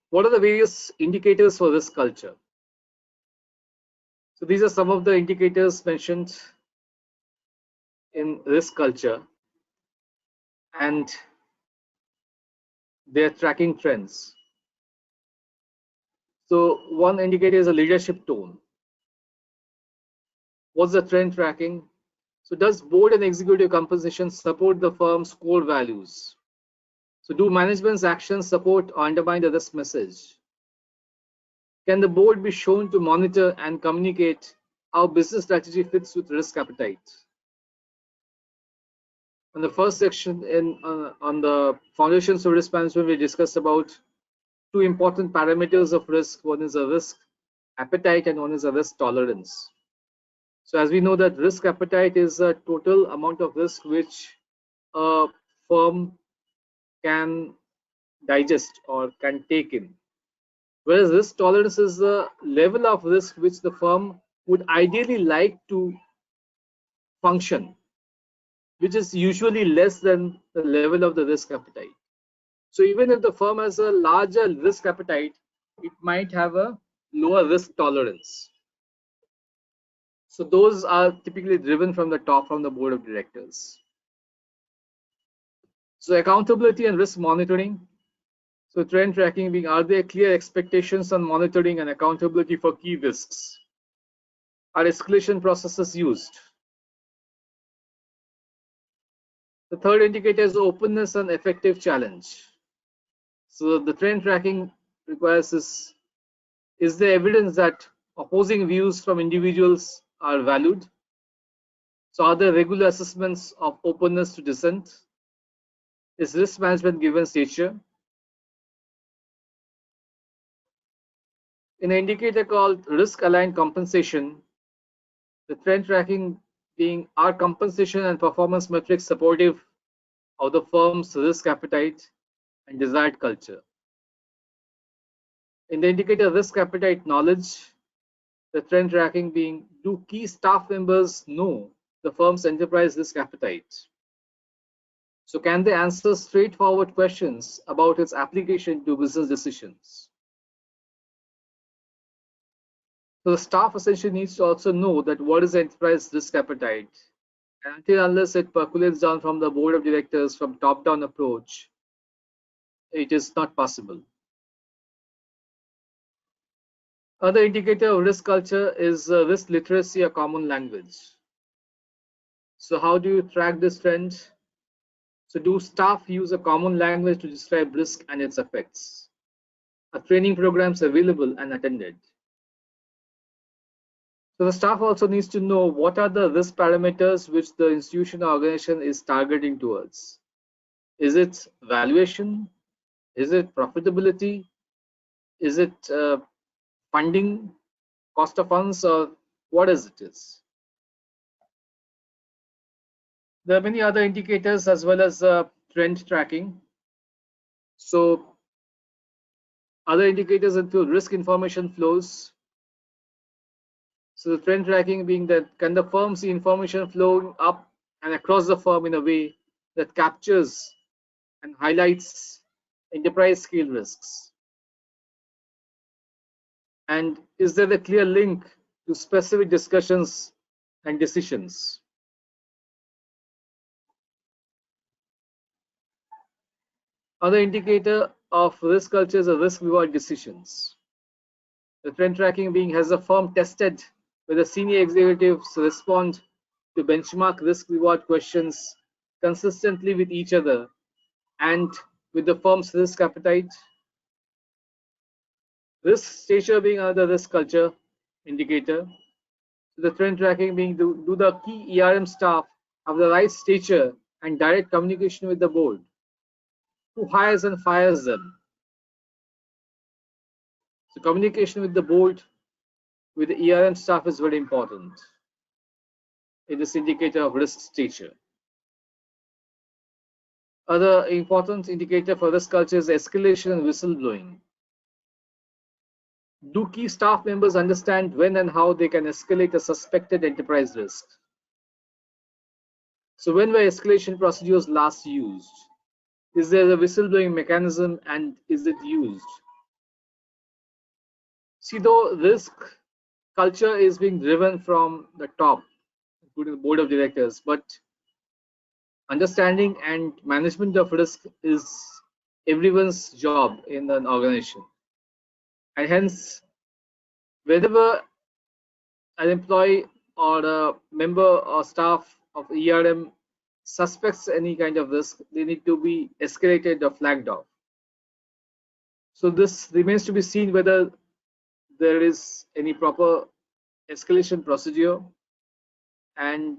What are the various indicators for risk culture? So these are some of the indicators mentioned in risk culture, and they're tracking trends. So one indicator is a leadership tone. What's the trend tracking? So does board and executive compensation support the firm's core values? So do management's actions support or undermine the risk message? Can the board be shown to monitor and communicate how business strategy fits with risk appetite? In the first section on the foundations of risk management, we discussed about two important parameters of risk. One is a risk appetite and one is a risk tolerance. So as we know that risk appetite is a total amount of risk which a firm can digest or can take in, whereas risk tolerance is the level of risk which the firm would ideally like to function, which is usually less than the level of the risk appetite. So even if the firm has a larger risk appetite, it might have a lower risk tolerance. So those are typically driven from the top, from the board of directors. So accountability and risk monitoring. So trend tracking being, are there clear expectations on monitoring and accountability for key risks? Are escalation processes used? The third indicator is openness and effective challenge. So the trend tracking requires is there evidence that opposing views from individuals are valued? So are there regular assessments of openness to dissent? Is risk management given stature? In an indicator called risk aligned compensation, the trend tracking being, are compensation and performance metrics supportive of the firm's risk appetite and desired culture? In the indicator risk appetite knowledge, the trend tracking being, do key staff members know the firm's enterprise risk appetite? So can they answer straightforward questions about its application to business decisions? So the staff essentially needs to also know that what is the enterprise risk appetite. And until unless it percolates down from the board of directors from top-down approach, it is not possible. Other indicator of risk culture is risk literacy, a common language. So how do you track this trend? So do staff use a common language to describe risk and its effects? Are training programs available and attended? So the staff also needs to know what are the risk parameters which the institution or organization is targeting towards. Is it valuation? Is it profitability? Is it funding, cost of funds, or what is it is? There are many other indicators as well as trend tracking. So other indicators include risk information flows. So the trend tracking being that, can the firm see information flowing up and across the firm in a way that captures and highlights enterprise scale risks? And is there a clear link to specific discussions and decisions? Other indicator of risk culture is a risk reward decisions. The trend tracking being, has the firm tested whether senior executives respond to benchmark risk reward questions consistently with each other and with the firm's risk appetite? Risk stature being another risk culture indicator. So the trend tracking being, do the key ERM staff have the right stature and direct communication with the board? Who hires and fires them? So communication with the board, with the ERM staff is very important in this indicator of risk stature. Other important indicator for risk culture is escalation and whistleblowing. Do key staff members understand when and how they can escalate a suspected enterprise risk? So when were escalation procedures last used? Is there a whistleblowing mechanism and is it used? See, though risk culture is being driven from the top, including the board of directors, but understanding and management of risk is everyone's job in an organization. And hence, whenever an employee or a member or staff of ERM suspects any kind of risk, they need to be escalated or flagged off. So this remains to be seen whether there is any proper escalation procedure, and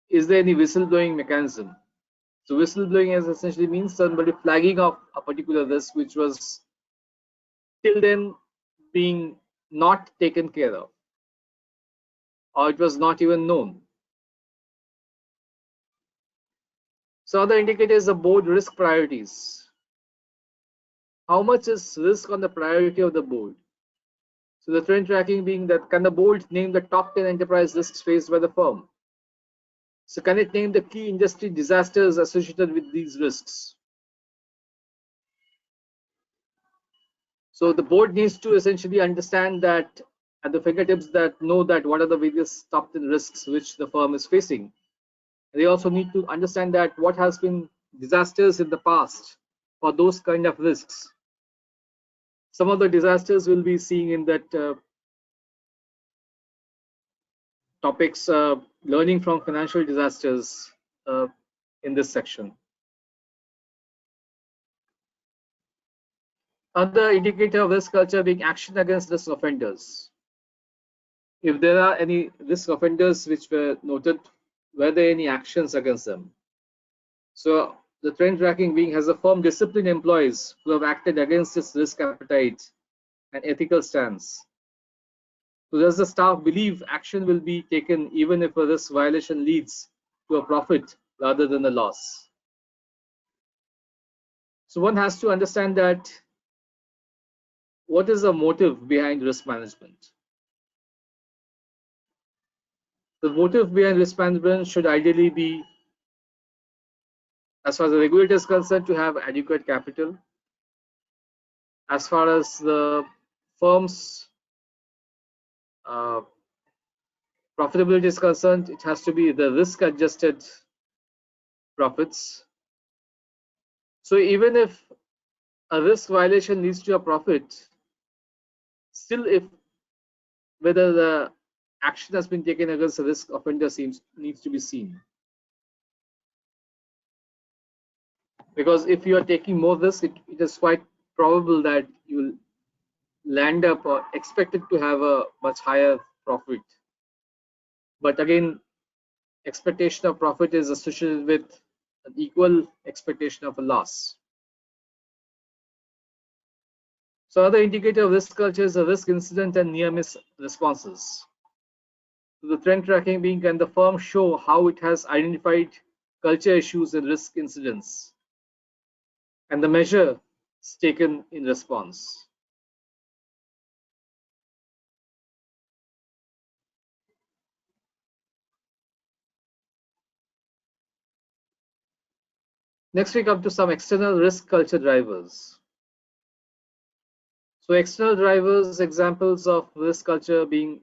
is there any whistleblowing mechanism. So whistleblowing is essentially means somebody flagging off a particular risk which was till then being not taken care of, or it was not even known. So other indicators are board risk priorities. How much is risk on the priority of the board? So the trend tracking being that can the board name the top 10 enterprise risks faced by the firm? So can it name the key industry disasters associated with these risks? So the board needs to essentially understand that at the fingertips that know that what are the various top 10 risks which the firm is facing. They also need to understand that what has been disasters in the past for those kind of risks. Some of the disasters we'll be seeing in that topics, learning from financial disasters in this section. Other indicator of risk culture being action against risk offenders. If there are any risk offenders which were noted, were there any actions against them? So the trend tracking being has a firm discipline employees who have acted against its risk appetite and ethical stance. So does the staff believe action will be taken even if a risk violation leads to a profit rather than a loss? So one has to understand that what is the motive behind risk management? The motive behind risk management should ideally be, as far as the regulator is concerned, to have adequate capital. As far as the firm's profitability is concerned, it has to be the risk-adjusted profits. So even if a risk violation leads to a profit, still if whether the action has been taken against the risk offender needs to be seen. Because if you are taking more risk, it is quite probable that you will land up or expected to have a much higher profit. But again, expectation of profit is associated with an equal expectation of a loss. So other indicator of risk culture is the risk incident and near miss responses. So the trend tracking being, can the firm show how it has identified culture issues and risk incidents and the measure taken in response. Next we come to some external risk culture drivers. So external drivers, examples of risk culture being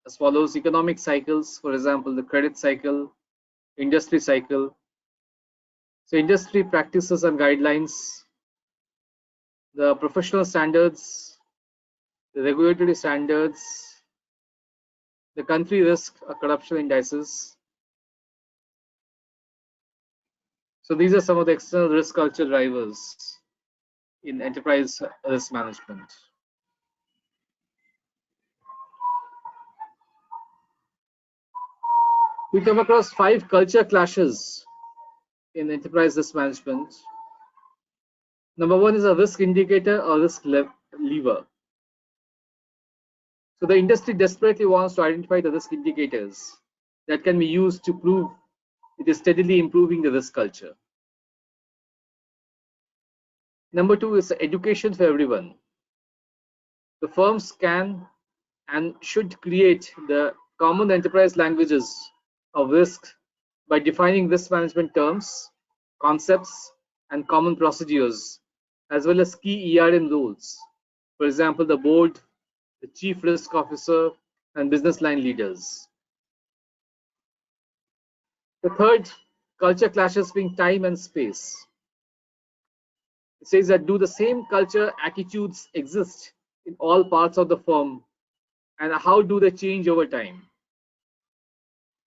as follows: economic cycles, for example, the credit cycle, industry cycle. So industry practices and guidelines, the professional standards, the regulatory standards, the country risk or corruption indices. So these are some of the external risk culture drivers in enterprise risk management. We come across 5 culture clashes in enterprise risk management. Number 1 is a risk indicator or risk lever. So the industry desperately wants to identify the risk indicators that can be used to prove it is steadily improving the risk culture. Number 2 is education for everyone. The firms can and should create the common enterprise languages of risk by defining risk management terms, concepts, and common procedures, as well as key ERM rules, For example, the board, the chief risk officer, and business line leaders. The third, culture clashes being time and space. It says that do the same culture attitudes exist in all parts of the firm, and how do they change over time?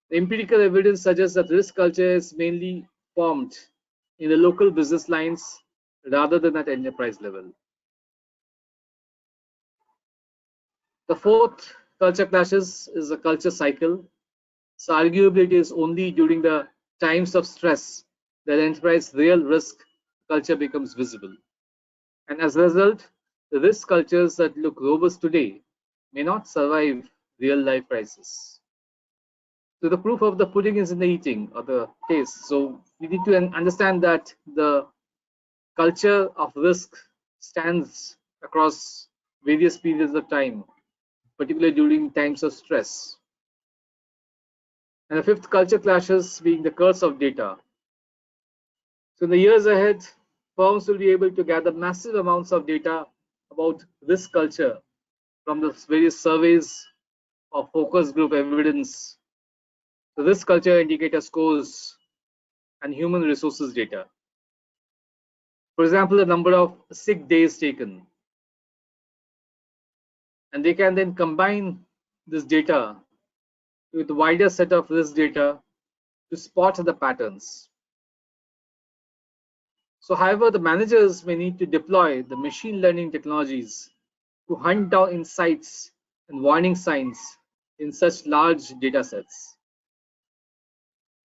The empirical evidence suggests that risk culture is mainly formed in the local business lines rather than at enterprise level. The fourth culture clashes is a culture cycle. So arguably it is only during the times of stress that enterprise real risk culture becomes visible. And as a result, the risk cultures that look robust today may not survive real life crisis. So the proof of the pudding is in the eating or the taste. So we need to understand that the culture of risk stands across various periods of time, particularly during times of stress. And the fifth culture clashes being the curse of data. So in the years ahead, firms will be able to gather massive amounts of data about risk culture from the various surveys or focus group evidence, the risk culture indicator scores, and human resources data. For example, the number of sick days taken. And they can then combine this data with a wider set of risk data to spot the patterns. So, however, the managers may need to deploy the machine learning technologies to hunt down insights and warning signs in such large data sets.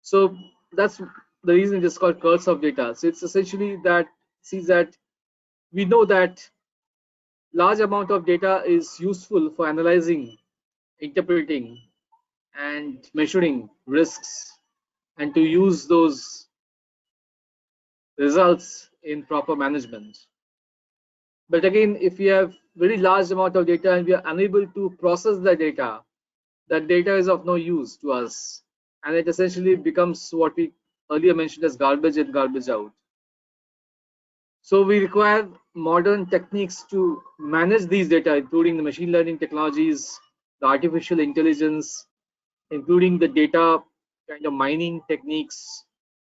So that's the reason it is called curse of data. So it's essentially that sees that we know that large amount of data is useful for analyzing, interpreting, and measuring risks, and to use those results in proper management. But again, if we have very large amount of data and we are unable to process the data, that data is of no use to us, and it essentially becomes what we earlier mentioned as garbage in, garbage out. So we require modern techniques to manage these data, including the machine learning technologies, the artificial intelligence, including the data kind of mining techniques,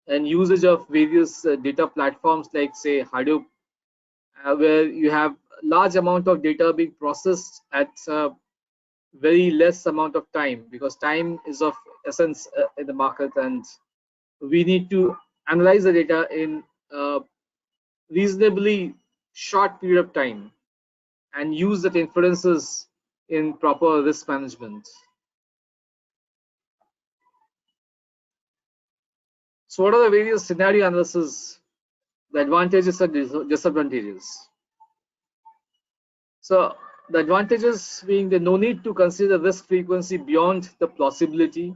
and usage of various data platforms like say Hadoop, where you have large amount of data being processed at very less amount of time, because time is of essence in the market, and we need to analyze the data in reasonably short period of time and use that inferences in proper risk management. So what are the various scenario analysis, the advantages and disadvantages? So the advantages being the no need to consider risk frequency beyond the plausibility,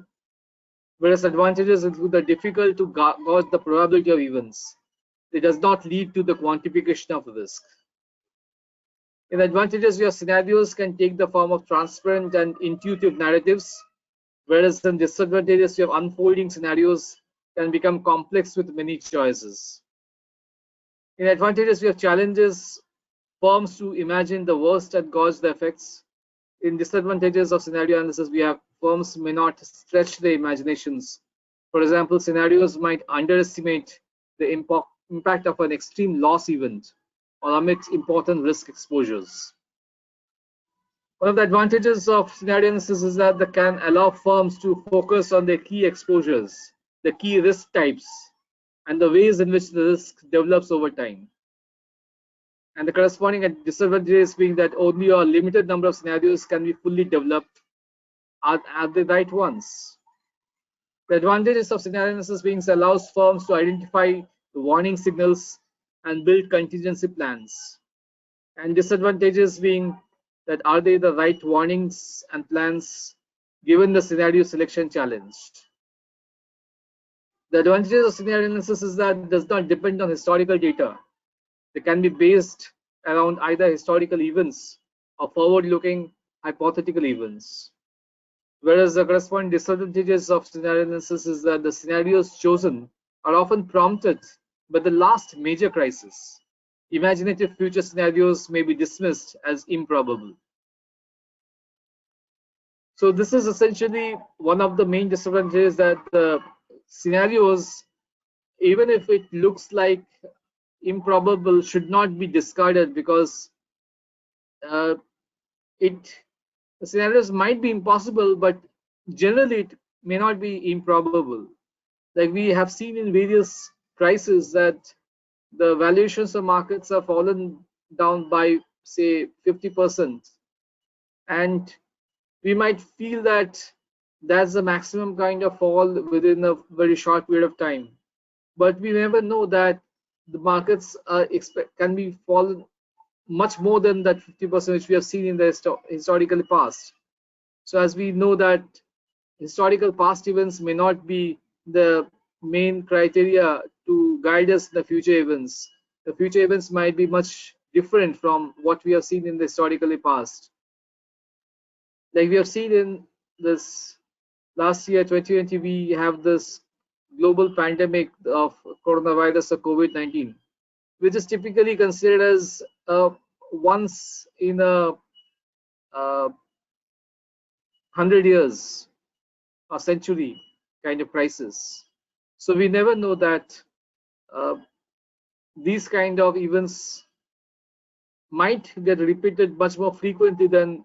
whereas advantages include the difficult to gauge the probability of events. It does not lead to the quantification of risk. In advantages, your scenarios can take the form of transparent and intuitive narratives, whereas in disadvantages, your unfolding scenarios can become complex with many choices. In advantages, we have challenges firms to imagine the worst and gauge the effects. In disadvantages of scenario analysis, we have firms may not stretch their imaginations. For example, scenarios might underestimate the impact of an extreme loss event or omit important risk exposures. One of the advantages of scenario analysis is that they can allow firms to focus on their key exposures, the key risk types, and the ways in which the risk develops over time. And the corresponding disadvantages being that only a limited number of scenarios can be fully developed are the right ones. The advantages of scenario analysis being allows firms to identify the warning signals and build contingency plans. And disadvantages being that are they the right warnings and plans given the scenario selection challenge. The advantages of scenario analysis is that it does not depend on historical data. They can be based around either historical events or forward-looking hypothetical events. Whereas the corresponding disadvantages of scenario analysis is that the scenarios chosen are often prompted by the last major crisis, imaginative future scenarios may be dismissed as improbable. So this is essentially one of the main disadvantages, that the scenarios, even if it looks like improbable, should not be discarded, because uh, it the scenarios might be impossible, but generally it may not be improbable. Like we have seen in various crises that the valuations of markets have fallen down by say 50%, and we might feel that that's the maximum kind of fall within a very short period of time, but we never know that the markets can be fallen much more than that 50% which we have seen in the historical past. So as we know that historical past events may not be the main criteria to guide us in the future events. The future events might be much different from what we have seen in the historically past. Like we have seen in this last year, 2020, we have this global pandemic of coronavirus or COVID-19, which is typically considered as a once in a 100 years or century kind of crisis. So we never know that uh, these kind of events might get repeated much more frequently than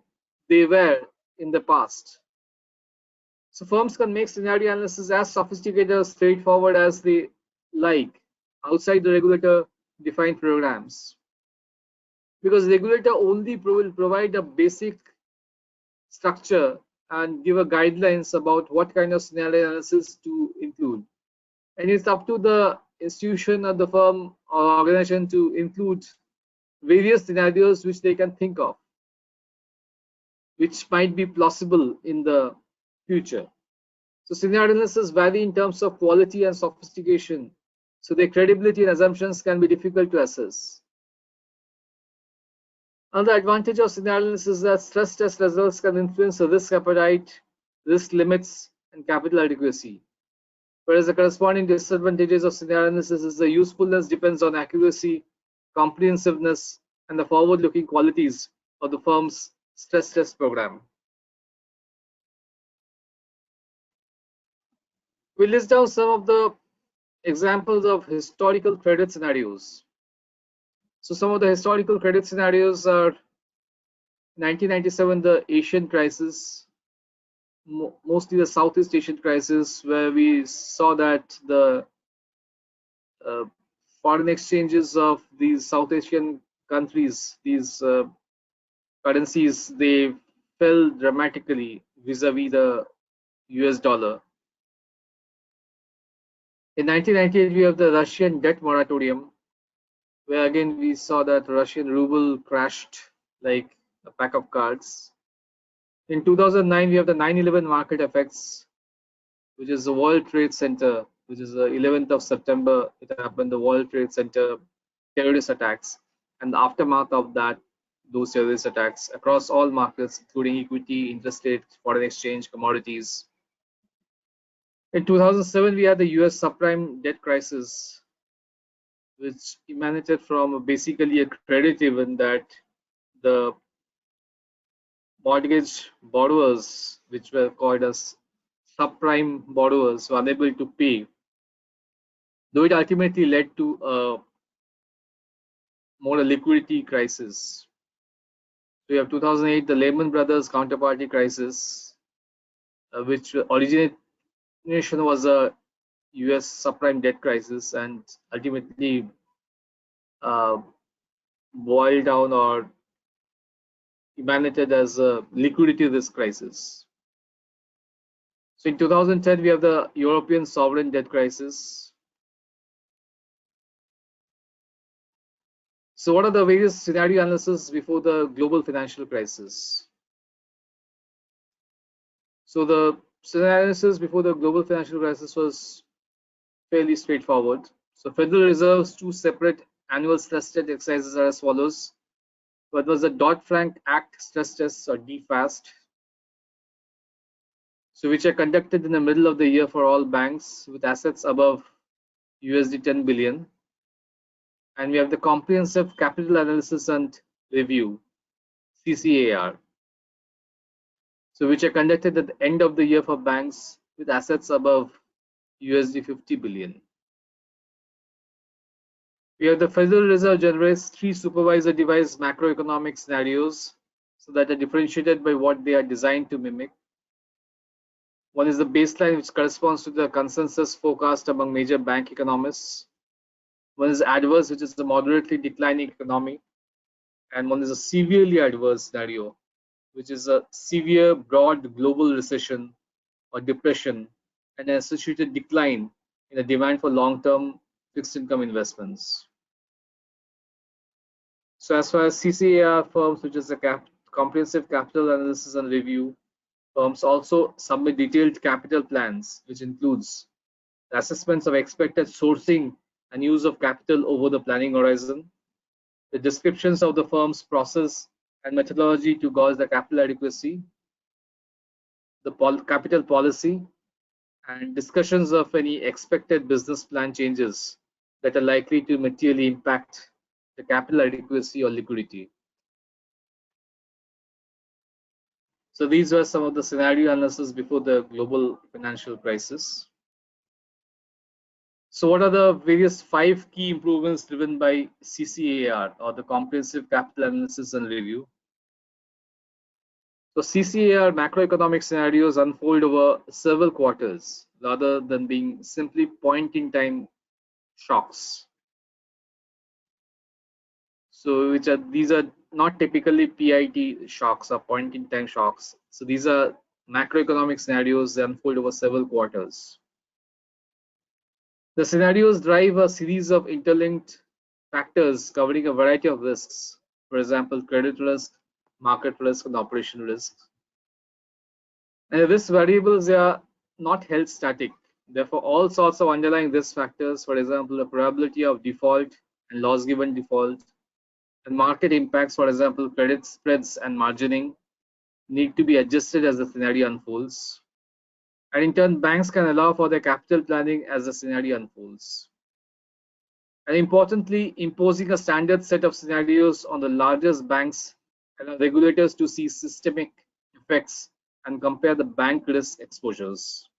they were in the past. So firms can make scenario analysis as sophisticated or straightforward as they like outside the regulator defined programs, because regulator only will provide a basic structure and give a guidelines about what kind of scenario analysis to include, and it's up to the institution or the firm or organization to include various scenarios which they can think of, which might be plausible in the future. So scenario analysis vary in terms of quality and sophistication, so their credibility and assumptions can be difficult to assess. Another advantage of scenario analysis is that stress test results can influence the risk appetite, risk limits, and capital adequacy. Whereas the corresponding disadvantages of scenario analysis is the usefulness depends on accuracy, comprehensiveness, and the forward-looking qualities of the firm's stress test program. We list down some of the examples of historical credit scenarios. So some of the historical credit scenarios are 1997, the Asian crisis, mostly the Southeast Asian crisis, where we saw that the uh, foreign exchanges of these South Asian countries, these currencies, they fell dramatically vis-a-vis the US dollar. In 1998, we have the Russian debt moratorium, where again we saw that Russian ruble crashed like a pack of cards. In 2009, we have the 9/11 market effects, which is the World Trade Center, which is the 11th of September. It happened, the World Trade Center terrorist attacks, and the aftermath of that, those terrorist attacks across all markets, including equity, interest rate, foreign exchange, commodities. In 2007, we had the US subprime debt crisis, which emanated from basically a credit event that the mortgage borrowers, which were called as subprime borrowers, were unable to pay, though it ultimately led to a more a liquidity crisis. We have 2008, the Lehman Brothers counterparty crisis, which origination was a US subprime debt crisis and ultimately uh, boiled down or emanated as a liquidity risk crisis. So in 2010, we have the European sovereign debt crisis. So what are the various scenario analysis before the global financial crisis? So the scenario analysis before the global financial crisis was fairly straightforward. So Federal Reserve's two separate annual stress test exercises are as follows. What was the Dodd-Frank Act stress tests, or DFAST, so which are conducted in the middle of the year for all banks with assets above USD 10 billion, And we have the comprehensive capital analysis and review, CCAR, so which are conducted at the end of the year for banks with assets above USD 50 billion. We have the Federal Reserve generates 3 supervisor devised macroeconomic scenarios so that are differentiated by what they are designed to mimic. One is the baseline, which corresponds to the consensus forecast among major bank economists. One is adverse, which is a moderately declining economy. And one is a severely adverse scenario, which is a severe broad global recession or depression and an associated decline in the demand for long-term fixed income investments. So as far as CCAR firms, which is a comprehensive capital analysis and review, firms also submit detailed capital plans, which includes the assessments of expected sourcing and use of capital over the planning horizon, the descriptions of the firm's process and methodology to gauge the capital adequacy, the capital policy, and discussions of any expected business plan changes that are likely to materially impact the capital adequacy or liquidity. So these were some of the scenario analysis before the global financial crisis. So what are the various 5 key improvements driven by CCAR, or the Comprehensive Capital Analysis and Review? So CCAR macroeconomic scenarios unfold over several quarters rather than being simply point-in-time shocks. So these are not typically PIT shocks or point-in-time shocks. So these are macroeconomic scenarios that unfold over several quarters. The scenarios drive a series of interlinked factors covering a variety of risks, for example, credit risk, market risk, and operational risk. And the risk variables are not held static. Therefore, all sorts of underlying risk factors, for example, the probability of default and loss given default, and market impacts, for example, credit spreads and margining, need to be adjusted as the scenario unfolds. And in turn, banks can allow for their capital planning as the scenario unfolds. And importantly, imposing a standard set of scenarios on the largest banks allow regulators to see systemic effects and compare the bank risk exposures.